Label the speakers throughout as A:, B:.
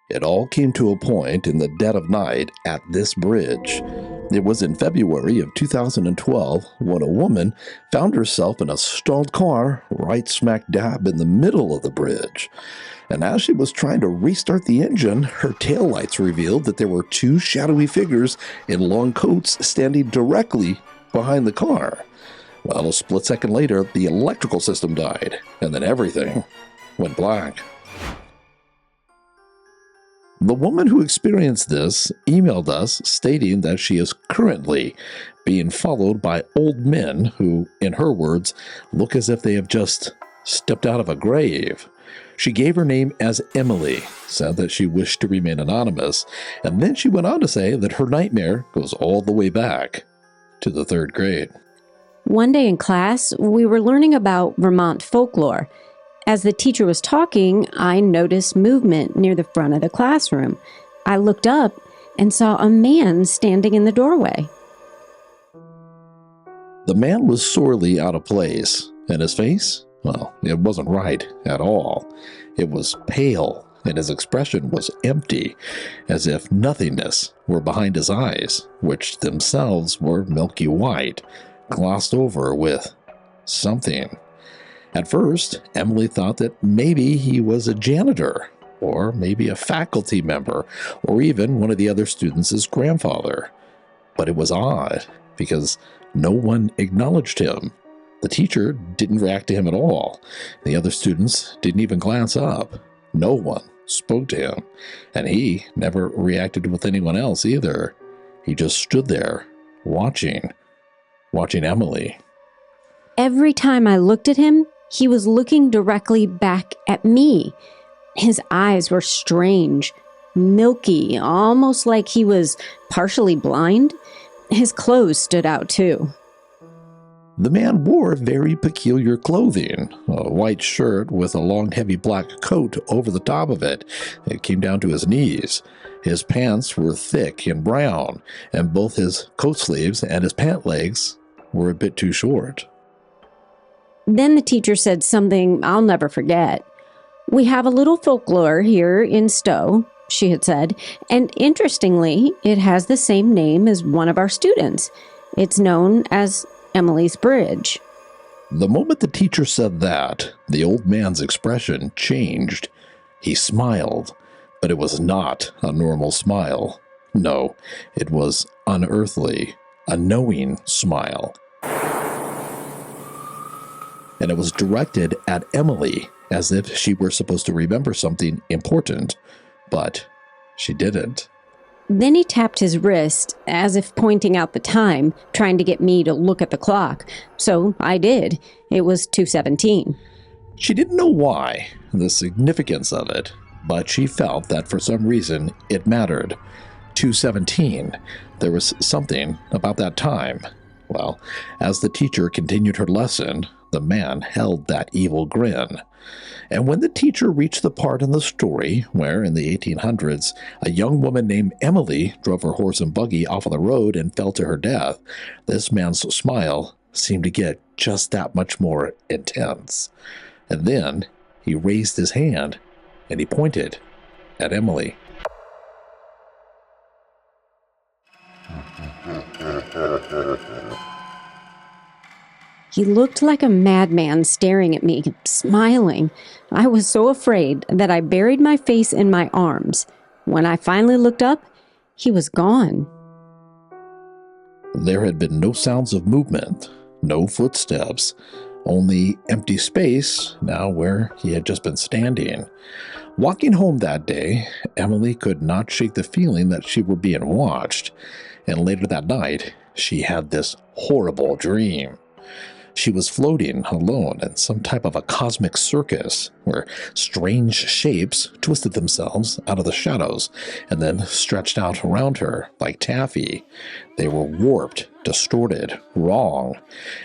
A: It all came to a point in the dead of night at this bridge. It was in February of 2012 when a woman found herself in a stalled car right smack dab in the middle of the bridge. And as she was trying to restart the engine, her taillights revealed that there were two shadowy figures in long coats standing directly behind the car. Well, a split second later, the electrical system died, and then everything went black. The woman who experienced this emailed us stating that she is currently being followed by old men who, in her words, look as if they have just stepped out of a grave. She gave her name as Emily, said that she wished to remain anonymous, and then she went on to say that her nightmare goes all the way back to the 3rd grade.
B: One day in class, we were learning about Vermont folklore. As the teacher was talking, I noticed movement near the front of the classroom. I looked up and saw a man standing in the doorway.
A: The man was sorely out of place, and his face, well, it wasn't right at all. It was pale, and his expression was empty, as if nothingness were behind his eyes, which themselves were milky white, glossed over with something. At first, Emily thought that maybe he was a janitor, or maybe a faculty member, or even one of the other students' grandfather. But it was odd, because no one acknowledged him. The teacher didn't react to him at all. The other students didn't even glance up. No one spoke to him, and he never reacted with anyone else either. He just stood there, watching Emily.
B: Every time I looked at him, he was looking directly back at me. His eyes were strange, milky, almost like he was partially blind. His clothes stood out too.
A: The man wore very peculiar clothing, a white shirt with a long heavy black coat over the top of it. It came down to his knees. His pants were thick and brown, and both his coat sleeves and his pant legs were a bit too short.
B: Then the teacher said something I'll never forget. "We have a little folklore here in Stowe," she had said, "and interestingly, it has the same name as one of our students. It's known as Emily's Bridge."
A: The moment the teacher said that, the old man's expression changed. He smiled, but it was not a normal smile. No, it was unearthly, a knowing smile. And it was directed at Emily, as if she were supposed to remember something important, but she didn't.
B: Then he tapped his wrist, as if pointing out the time, trying to get me to look at the clock. So I did. It was 2:17.
A: She didn't know why, the significance of it, but she felt that for some reason it mattered. 2:17. There was something about that time. Well, as the teacher continued her lesson, the man held that evil grin. And when the teacher reached the part in the story where, in the 1800s, a young woman named Emily drove her horse and buggy off of the road and fell to her death, this man's smile seemed to get just that much more intense. And then he raised his hand and he pointed at Emily.
B: He looked like a madman staring at me, smiling. I was so afraid that I buried my face in my arms. When I finally looked up, he was gone.
A: There had been no sounds of movement, no footsteps, only empty space now where he had just been standing. Walking home that day, Emily could not shake the feeling that she were being watched, and later that night, she had this horrible dream. She was floating alone in some type of a cosmic circus where strange shapes twisted themselves out of the shadows and then stretched out around her like taffy. They were warped, distorted, wrong,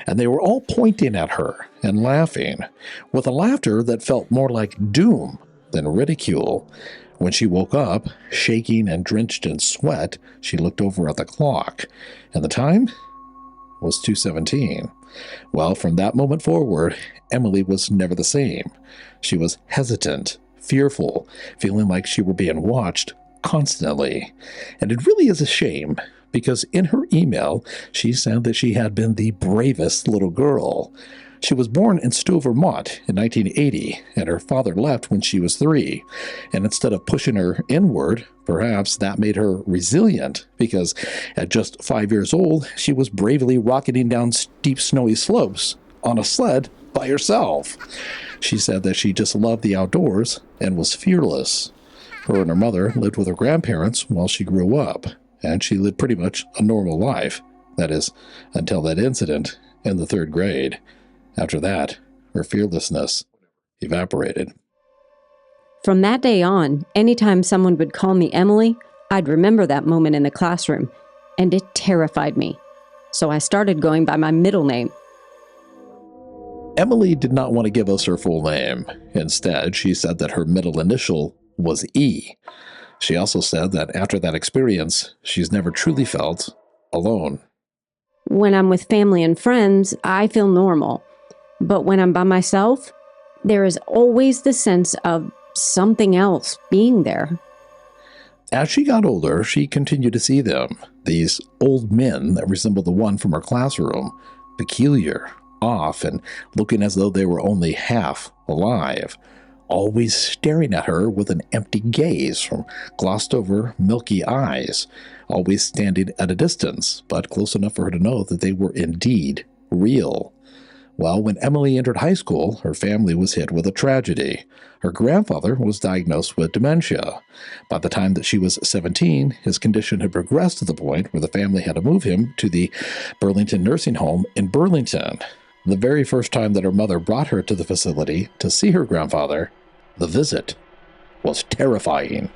A: and they were all pointing at her and laughing, with a laughter that felt more like doom than ridicule. When she woke up, shaking and drenched in sweat, she looked over at the clock, and the time was 2:17. Well, from that moment forward, Emily was never the same. She was hesitant, fearful, feeling like she were being watched constantly. And it really is a shame, because in her email, she said that she had been the bravest little girl. She was born in Stowe, Vermont in 1980, and her father left when she was 3. And instead of pushing her inward, perhaps that made her resilient, because at just 5 years old, she was bravely rocketing down steep snowy slopes on a sled by herself. She said that she just loved the outdoors and was fearless. Her and her mother lived with her grandparents while she grew up, and she lived pretty much a normal life. That is, until that incident in the 3rd grade. After that, her fearlessness evaporated.
B: From that day on, anytime someone would call me Emily, I'd remember that moment in the classroom, and it terrified me. So I started going by my middle name.
A: Emily did not want to give us her full name. Instead, she said that her middle initial was E. She also said that after that experience, she's never truly felt alone.
B: When I'm with family and friends, I feel normal. But when I'm by myself, there is always the sense of something else being there.
A: As she got older, she continued to see them, these old men that resembled the one from her classroom, peculiar, off, and looking as though they were only half alive, always staring at her with an empty gaze from glossed-over, milky eyes, always standing at a distance, but close enough for her to know that they were indeed real. Well, when Emily entered high school, her family was hit with a tragedy. Her grandfather was diagnosed with dementia. By the time that she was 17, his condition had progressed to the point where the family had to move him to the Burlington Nursing Home in Burlington. The very first time that her mother brought her to the facility to see her grandfather, the visit was terrifying.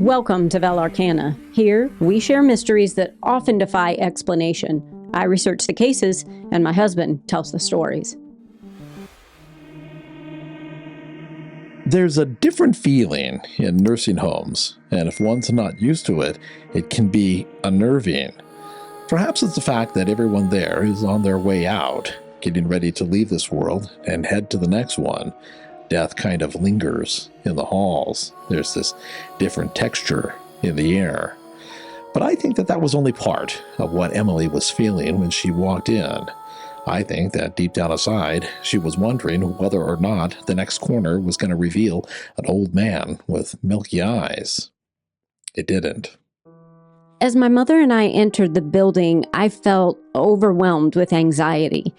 B: Welcome to Velarcana. Here, we share mysteries that often defy explanation. I research the cases, and my husband tells the stories.
A: There's a different feeling in nursing homes, and if one's not used to it, it can be unnerving. Perhaps it's the fact that everyone there is on their way out, getting ready to leave this world and head to the next one. Death kind of lingers in the halls. There's this different texture in the air. But I think that that was only part of what Emily was feeling when she walked in. I think that deep down inside, she was wondering whether or not the next corner was going to reveal an old man with milky eyes. It didn't.
B: As my mother and I entered the building, I felt overwhelmed with anxiety.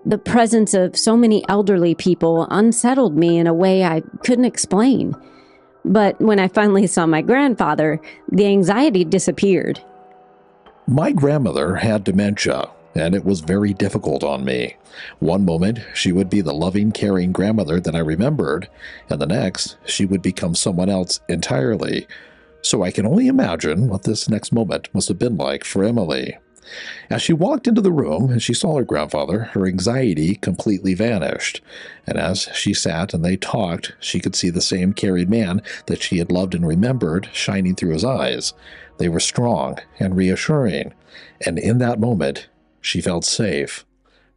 B: The presence of so many elderly people unsettled me in a way I couldn't explain. But when I finally saw my grandfather, the anxiety disappeared.
A: My grandmother had dementia, and it was very difficult on me. One moment, she would be the loving, caring grandmother that I remembered, and the next, she would become someone else entirely. So I can only imagine what this next moment must have been like for Emily. As she walked into the room and she saw her grandfather, her anxiety completely vanished. And as she sat and they talked, she could see the same caring man that she had loved and remembered shining through his eyes. They were strong and reassuring, and in that moment, she felt safe.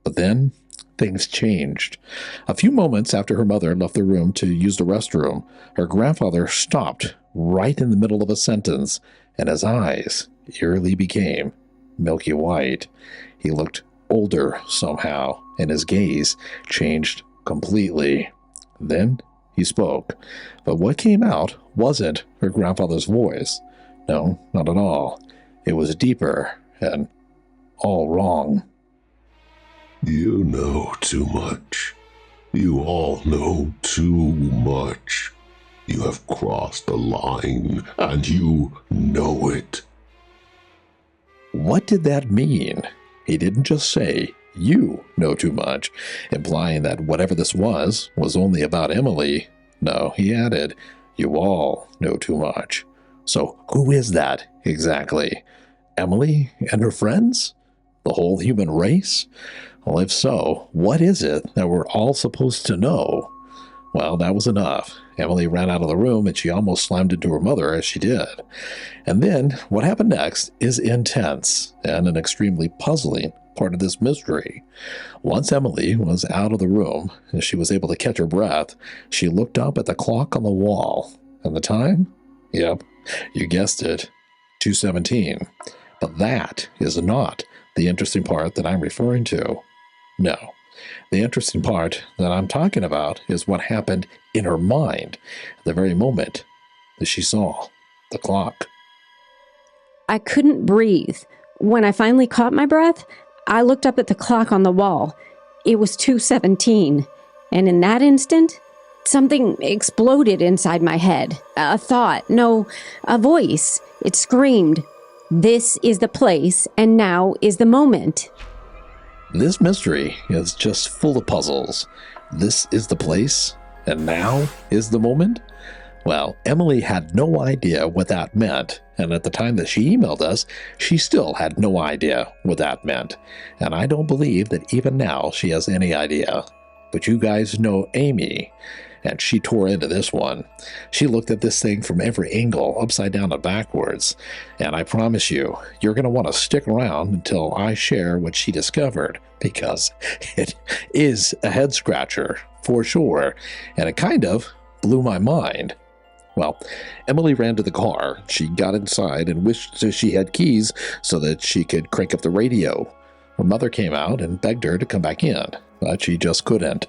A: But then, things changed. A few moments after her mother left the room to use the restroom, her grandfather stopped right in the middle of a sentence, and his eyes eerily became milky white. He looked older somehow, and his gaze changed completely. Then he spoke, but what came out wasn't her grandfather's voice. No, not at all. It was deeper and all wrong.
C: You know too much. You all know too much. You have crossed the line, and you know it.
A: What did that mean? He didn't just say, "You know too much," implying that whatever this was only about Emily. No, he added, "You all know too much." So who is that exactly? Emily and her friends? The whole human race? Well, if so, what is it that we're all supposed to know? Well, that was enough. Emily ran out of the room and she almost slammed into her mother as she did. And then what happened next is intense and an extremely puzzling part of this mystery. Once Emily was out of the room and she was able to catch her breath, she looked up at the clock on the wall. And the time? Yep, you guessed it, 2:17. But that is not the interesting part that I'm referring to. No. The interesting part that I'm talking about is what happened in her mind at the very moment that she saw the clock.
B: I couldn't breathe. When I finally caught my breath, I looked up at the clock on the wall. It was 2:17. And in that instant, something exploded inside my head. A thought, no, a voice. It screamed, "This is the place, and now is the moment."
A: This mystery is just full of puzzles. This is the place, and now is the moment? Well, Emily had no idea what that meant, and at the time that she emailed us, she still had no idea what that meant. And I don't believe that even now she has any idea. But you guys know Amy, and she tore into this one. She looked at this thing from every angle, upside down and backwards, and I promise you, you're going to want to stick around until I share what she discovered, because it is a head-scratcher, for sure, and it kind of blew my mind. Well, Emily ran to the car. She got inside and wished that she had keys so that she could crank up the radio. Her mother came out and begged her to come back in, but she just couldn't.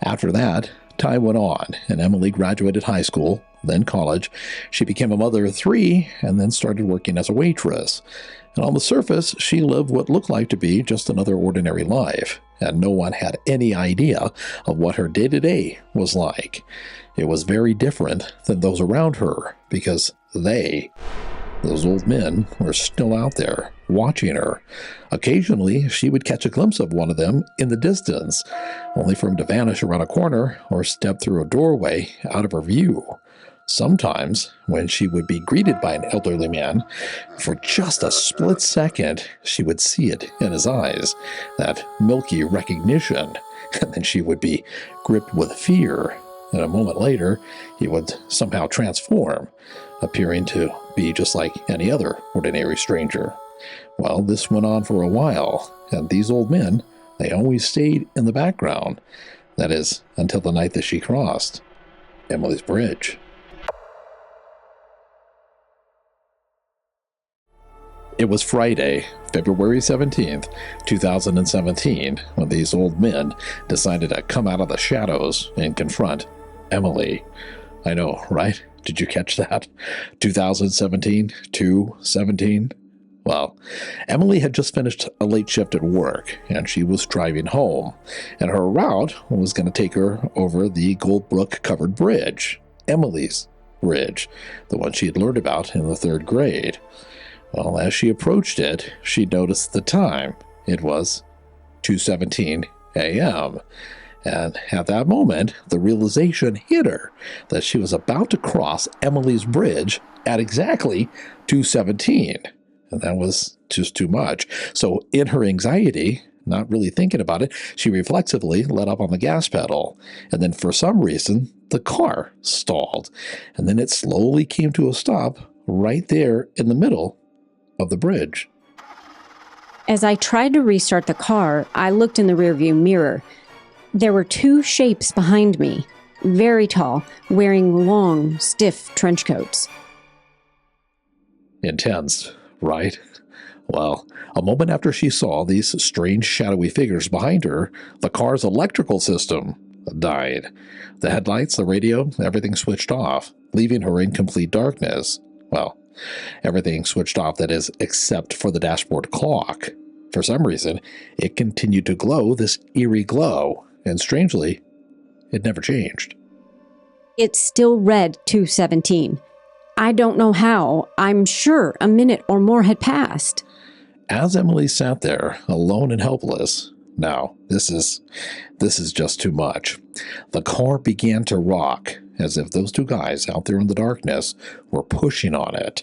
A: After that, time went on, and Emily graduated high school, then college. She became a mother of 3 and then started working as a waitress. And on the surface, she lived what looked like to be just another ordinary life, and no one had any idea of what her day-to-day was like. It was very different than those around her, because those old men, were still out there, watching her. Occasionally, she would catch a glimpse of one of them in the distance, only for him to vanish around a corner or step through a doorway out of her view. Sometimes, when she would be greeted by an elderly man, for just a split second, she would see it in his eyes, that milky recognition, and then she would be gripped with fear. And a moment later, he would somehow transform, appearing to be just like any other ordinary stranger. Well, this went on for a while, and these old men, they always stayed in the background. That is, until the night that she crossed Emily's bridge. It was Friday, February 17th, 2017, when these old men decided to come out of the shadows and confront Emily. I know, right? Did you catch that? 2017, 217? Well, Emily had just finished a late shift at work, and she was driving home, and her route was going to take her over the Goldbrook covered bridge, Emily's bridge, the one she had learned about in the 3rd grade. Well, as she approached it, she noticed the time. It was 2:17 a.m., and at that moment, the realization hit her that she was about to cross Emily's bridge at exactly 2:17. And that was just too much. So in her anxiety, not really thinking about it, she reflexively let up on the gas pedal. And then for some reason, the car stalled. And then it slowly came to a stop right there in the middle of the bridge.
B: As I tried to restart the car, I looked in the rearview mirror. There were 2 shapes behind me, very tall, wearing long, stiff trench coats.
A: Intense, right? Well, a moment after she saw these strange shadowy figures behind her, the car's electrical system died. The headlights, the radio, everything switched off, leaving her in complete darkness. Well, everything switched off, that is, except for the dashboard clock. For some reason, it continued to glow this eerie glow, and strangely, it never changed.
B: It still read 2:17. I don't know how. I'm sure a minute or more had passed.
A: As Emily sat there, alone and helpless, now, this is just too much. The car began to rock, as if those 2 guys out there in the darkness were pushing on it.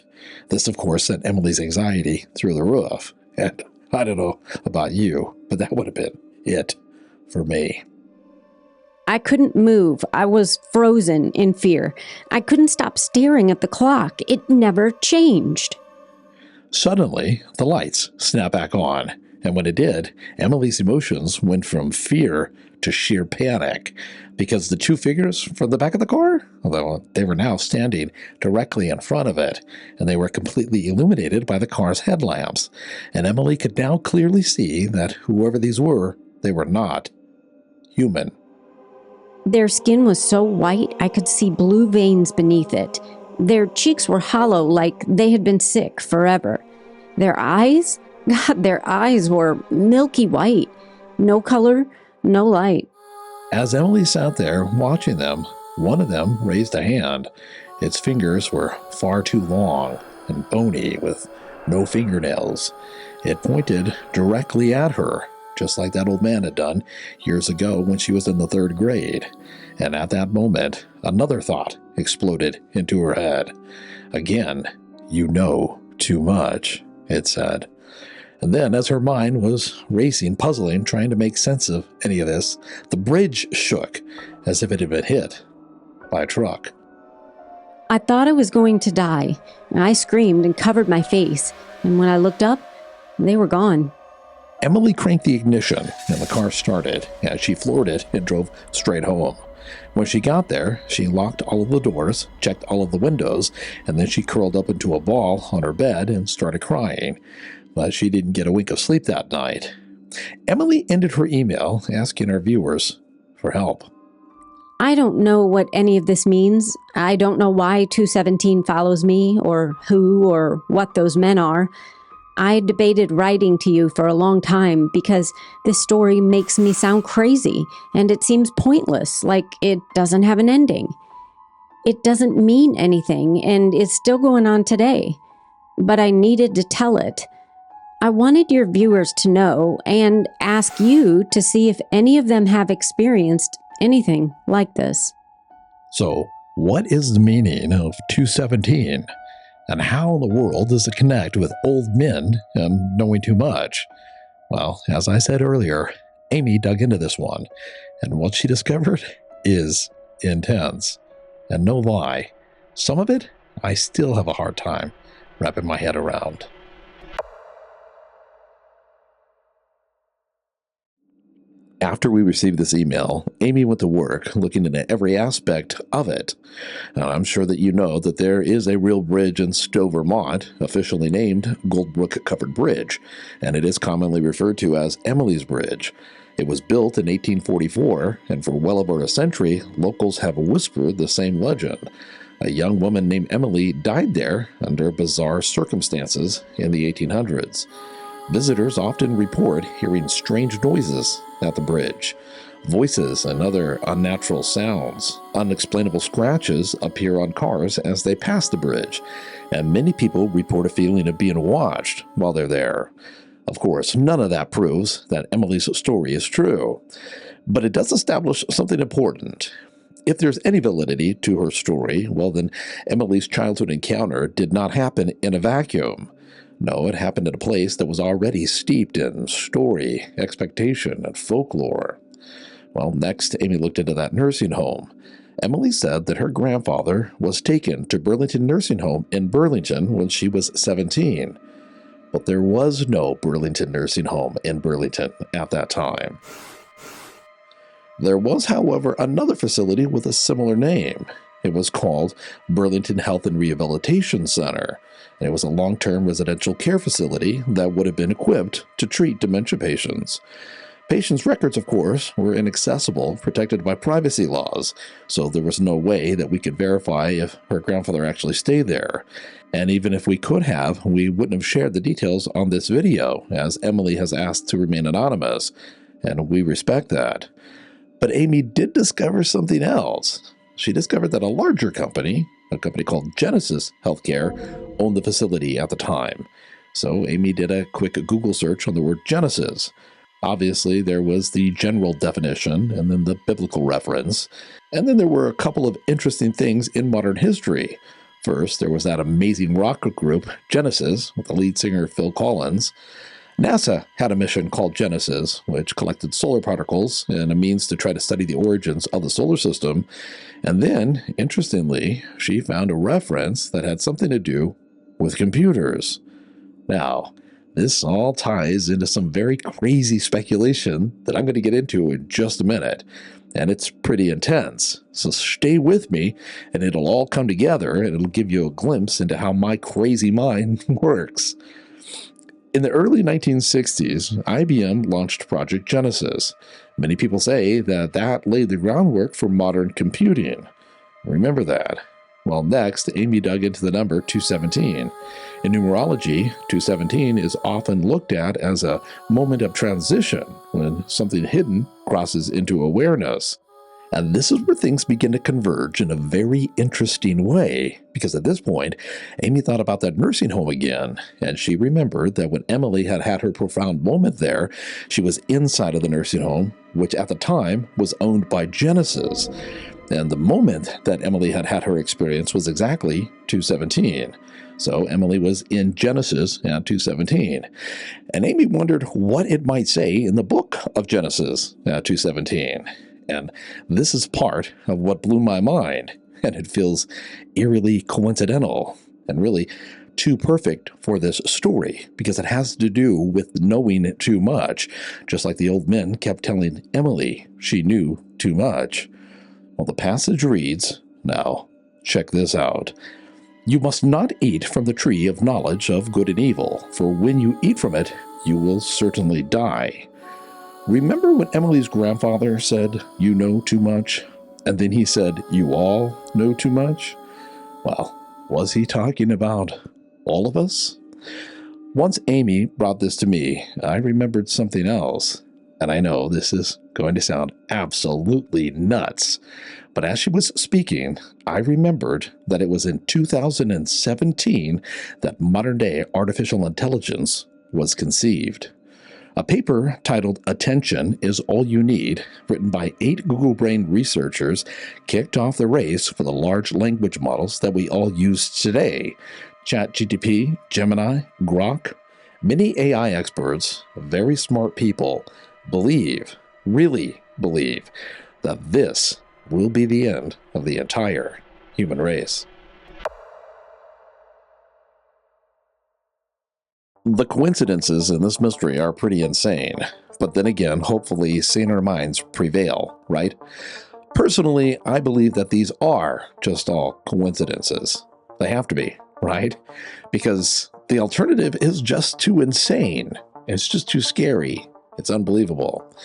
A: This, of course, sent Emily's anxiety through the roof. And I don't know about you, but that would have been it for me.
B: I couldn't move. I was frozen in fear. I couldn't stop staring at the clock. It never changed.
A: Suddenly, the lights snapped back on, and when it did, Emily's emotions went from fear to sheer panic, because the two figures from the back of the car, although they were now standing directly in front of it, and they were completely illuminated by the car's headlamps, and Emily could now clearly see that whoever these were, they were not human.
B: Their skin was so white I could see blue veins beneath it. Their cheeks were hollow like they had been sick forever. Their eyes? God, their eyes were milky white. No color, no light.
A: As Emily sat there watching them, one of them raised a hand. Its fingers were far too long and bony with no fingernails. It pointed directly at her, just like that old man had done years ago when she was in the 3rd grade. And at that moment, another thought exploded into her head. Again, "You know too much," it said. And then, as her mind was racing, puzzling, trying to make sense of any of this, the bridge shook as if it had been hit by a truck.
B: I thought I was going to die. I screamed and covered my face. And when I looked up, they were gone.
A: Emily cranked the ignition, and the car started. As she floored it, it drove straight home. When she got there, she locked all of the doors, checked all of the windows, and then she curled up into a ball on her bed and started crying. But she didn't get a wink of sleep that night. Emily ended her email asking her viewers for help.
B: I don't know what any of this means. I don't know why 217 follows me, or who or what those men are. I debated writing to you for a long time because this story makes me sound crazy, and it seems pointless, like it doesn't have an ending. It doesn't mean anything, and it's still going on today. But I needed to tell it. I wanted your viewers to know and ask you to see if any of them have experienced anything like this.
A: So, what is the meaning of 217? And how in the world does it connect with old men and knowing too much? Well, as I said earlier, Amy dug into this one, and what she discovered is intense. And no lie, some of it I still have a hard time wrapping my head around. After we received this email, Amy went to work looking into every aspect of it. Now, I'm sure that you know that there is a real bridge in Stowe, Vermont, officially named Goldbrook Covered Bridge, and it is commonly referred to as Emily's Bridge. It was built in 1844, and for well over a century, locals have whispered the same legend. A young woman named Emily died there under bizarre circumstances in the 1800s. Visitors often report hearing strange noises at the bridge. Voices and other unnatural sounds. Unexplainable scratches appear on cars as they pass the bridge, and many people report a feeling of being watched while they're there. Of course, none of that proves that Emily's story is true, but it does establish something important. If there's any validity to her story, well then, Emily's childhood encounter did not happen in a vacuum. No, it happened at a place that was already steeped in story, expectation, and folklore. Well, next, Amy looked into that nursing home. Emily said that her grandfather was taken to Burlington Nursing Home in Burlington when she was 17. But there was no Burlington Nursing Home in Burlington at that time. There was, however, another facility with a similar name. It was called Burlington Health and Rehabilitation Center, and it was a long-term residential care facility that would have been equipped to treat dementia patients. Patients' records, of course, were inaccessible, protected by privacy laws, so there was no way that we could verify if her grandfather actually stayed there. And even if we could have, we wouldn't have shared the details on this video, as Emily has asked to remain anonymous, and we respect that. But Amy did discover something else. She discovered that a larger company, a company called Genesis Healthcare, owned the facility at the time. So Amy did a quick Google search on the word Genesis. Obviously, there was the general definition and then the biblical reference. And then there were a couple of interesting things in modern history. First, there was that amazing rock group, Genesis, with the lead singer Phil Collins. NASA had a mission called Genesis, which collected solar particles and a means to try to study the origins of the solar system. And then, interestingly, she found a reference that had something to do with computers. Now, this all ties into some very crazy speculation that I'm going to get into in just a minute, and it's pretty intense. So stay with me, and it'll all come together, and it'll give you a glimpse into how my crazy mind works. In the early 1960s, IBM launched Project Genesis. Many people say that that laid the groundwork for modern computing. Remember that. Well, next, Amy dug into the number 217. In numerology, 217 is often looked at as a moment of transition when something hidden crosses into awareness. And this is where things begin to converge in a very interesting way, because at this point, Amy thought about that nursing home again, and she remembered that when Emily had had her profound moment there, she was inside of the nursing home, which at the time was owned by Genesis. And the moment that Emily had had her experience was exactly 217. So Emily was in Genesis at 217. And Amy wondered what it might say in the Book of Genesis at 217. And this is part of what blew my mind, and it feels eerily coincidental and really too perfect for this story, because it has to do with knowing too much, just like the old men kept telling Emily she knew too much. Well, the passage reads, now, check this out. You must not eat from the tree of knowledge of good and evil, for when you eat from it, you will certainly die. Remember when Emily's grandfather said, you know too much? And then he said, you all know too much? Well, was he talking about all of us? Once Amy brought this to me, I remembered something else. And I know this is going to sound absolutely nuts, but as she was speaking, I remembered that it was in 2017 that modern-day artificial intelligence was conceived. A paper titled Attention is All You Need, written by 8 Google Brain researchers, kicked off the race for the large language models that we all use today. ChatGPT, Gemini, Grok. Many AI experts, very smart people, really believe, that this will be the end of the entire human race. The coincidences in this mystery are pretty insane, but then again, hopefully saner minds prevail, right? Personally, I believe that these are just all coincidences. They have to be, right? Because the alternative is just too insane. It's just too scary. It's unbelievable.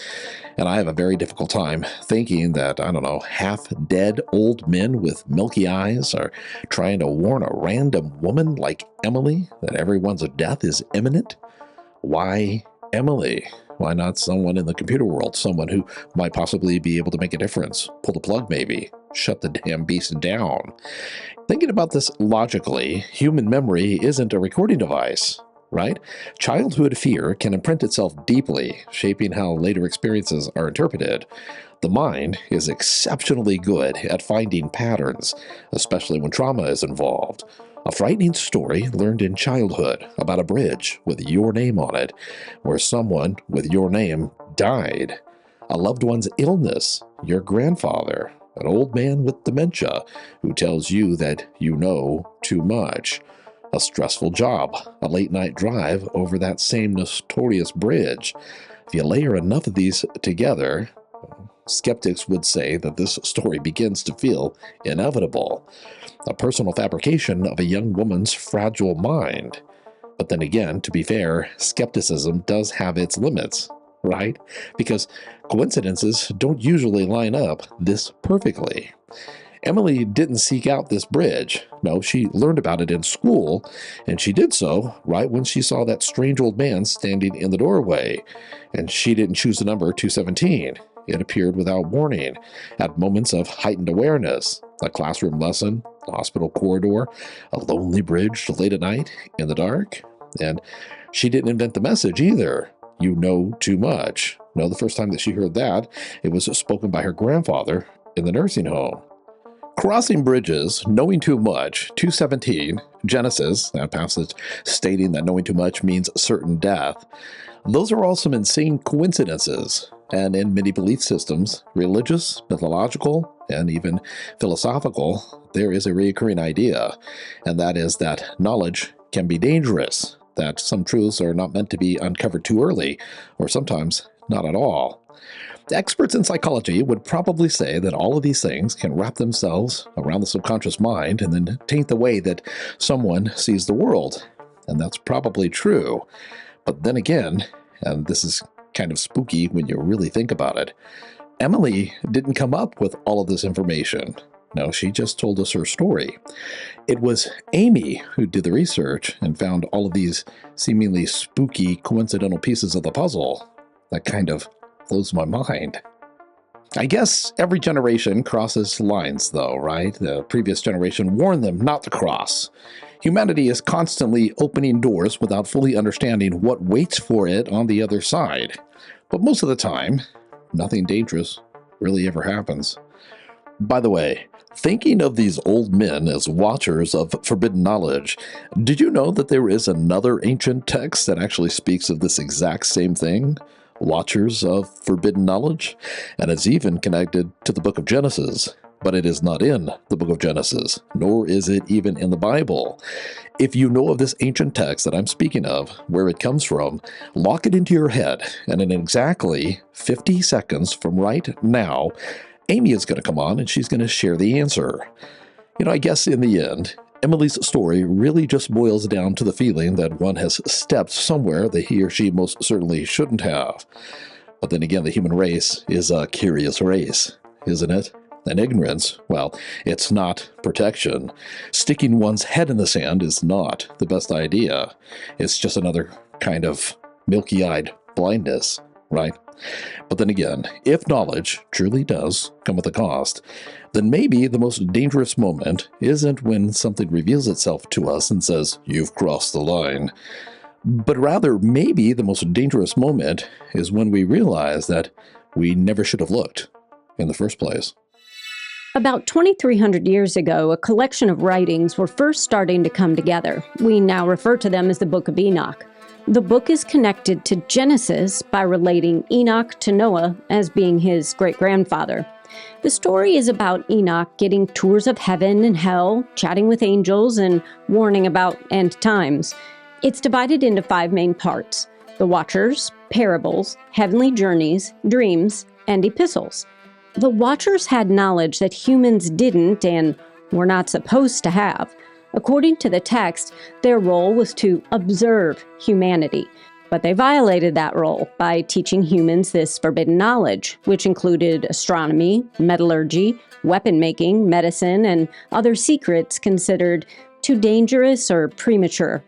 A: And I have a very difficult time thinking that, half-dead old men with milky eyes are trying to warn a random woman like Emily that everyone's death is imminent. Why Emily? Why not someone in the computer world? Someone who might possibly be able to make a difference. Pull the plug, maybe. Shut the damn beast down. Thinking about this logically, human memory isn't a recording device. Right? Childhood fear can imprint itself deeply, shaping how later experiences are interpreted. The mind is exceptionally good at finding patterns, especially when trauma is involved. A frightening story learned in childhood about a bridge with your name on it, where someone with your name died. A loved one's illness, your grandfather, an old man with dementia who tells you that you know too much. A stressful job, a late-night drive over that same notorious bridge. If you layer enough of these together, skeptics would say that this story begins to feel inevitable. A personal fabrication of a young woman's fragile mind. But then again, to be fair, skepticism does have its limits, right? Because coincidences don't usually line up this perfectly. Emily didn't seek out this bridge. No, she learned about it in school, and she did so right when she saw that strange old man standing in the doorway. And she didn't choose the number 217. It appeared without warning, at moments of heightened awareness, a classroom lesson, a hospital corridor, a lonely bridge late at night in the dark. And she didn't invent the message either. You know too much. No, the first time that she heard that, it was spoken by her grandfather in the nursing home. Crossing bridges, knowing too much, 217, Genesis, that passage stating that knowing too much means certain death. Those are all some insane coincidences, and in many belief systems, religious, mythological, and even philosophical, there is a recurring idea, and that is that knowledge can be dangerous, that some truths are not meant to be uncovered too early, or sometimes not at all. The experts in psychology would probably say that all of these things can wrap themselves around the subconscious mind and then taint the way that someone sees the world. And that's probably true. But then again, and this is kind of spooky when you really think about it, Emily didn't come up with all of this information. No, she just told us her story. It was Amy who did the research and found all of these seemingly spooky coincidental pieces of the puzzle. That kind of blows my mind. I guess every generation crosses lines, though, right? The previous generation warned them not to cross. Humanity is constantly opening doors without fully understanding what waits for it on the other side. But most of the time, nothing dangerous really ever happens. By the way, thinking of these old men as watchers of forbidden knowledge, did you know that there is another ancient text that actually speaks of this exact same thing? Watchers of forbidden knowledge, and it's even connected to the Book of Genesis, but it is not in the Book of Genesis, nor is it even in the Bible. If you know of this ancient text that I'm speaking of, where it comes from, lock it into your head, and in exactly 50 seconds from right now, Amy is going to come on and she's going to share the answer. I guess in the end, Emily's story really just boils down to the feeling that one has stepped somewhere that he or she most certainly shouldn't have. But then again, the human race is a curious race, isn't it? And ignorance, well, it's not protection. Sticking one's head in the sand is not the best idea. It's just another kind of milky-eyed blindness, right? But then again, if knowledge truly does come with a cost, then maybe the most dangerous moment isn't when something reveals itself to us and says, "You've crossed the line." But rather, maybe the most dangerous moment is when we realize that we never should have looked in the first place.
B: About 2,300 years ago, a collection of writings were first starting to come together. We now refer to them as the Book of Enoch. The book is connected to Genesis by relating Enoch to Noah as being his great-grandfather. The story is about Enoch getting tours of heaven and hell, chatting with angels, and warning about end times. It's divided into 5 main parts: the Watchers, parables, heavenly journeys, dreams, and epistles. The Watchers had knowledge that humans didn't and were not supposed to have. According to the text, their role was to observe humanity, but they violated that role by teaching humans this forbidden knowledge, which included astronomy, metallurgy, weapon making, medicine, and other secrets considered too dangerous or premature.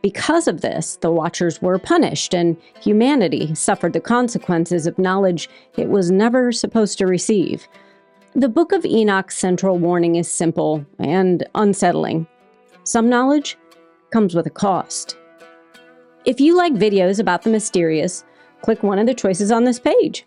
B: Because of this, the Watchers were punished, and humanity suffered the consequences of knowledge it was never supposed to receive. The Book of Enoch's central warning is simple and unsettling. Some knowledge comes with a cost. If you like videos about the mysterious, click one of the choices on this page.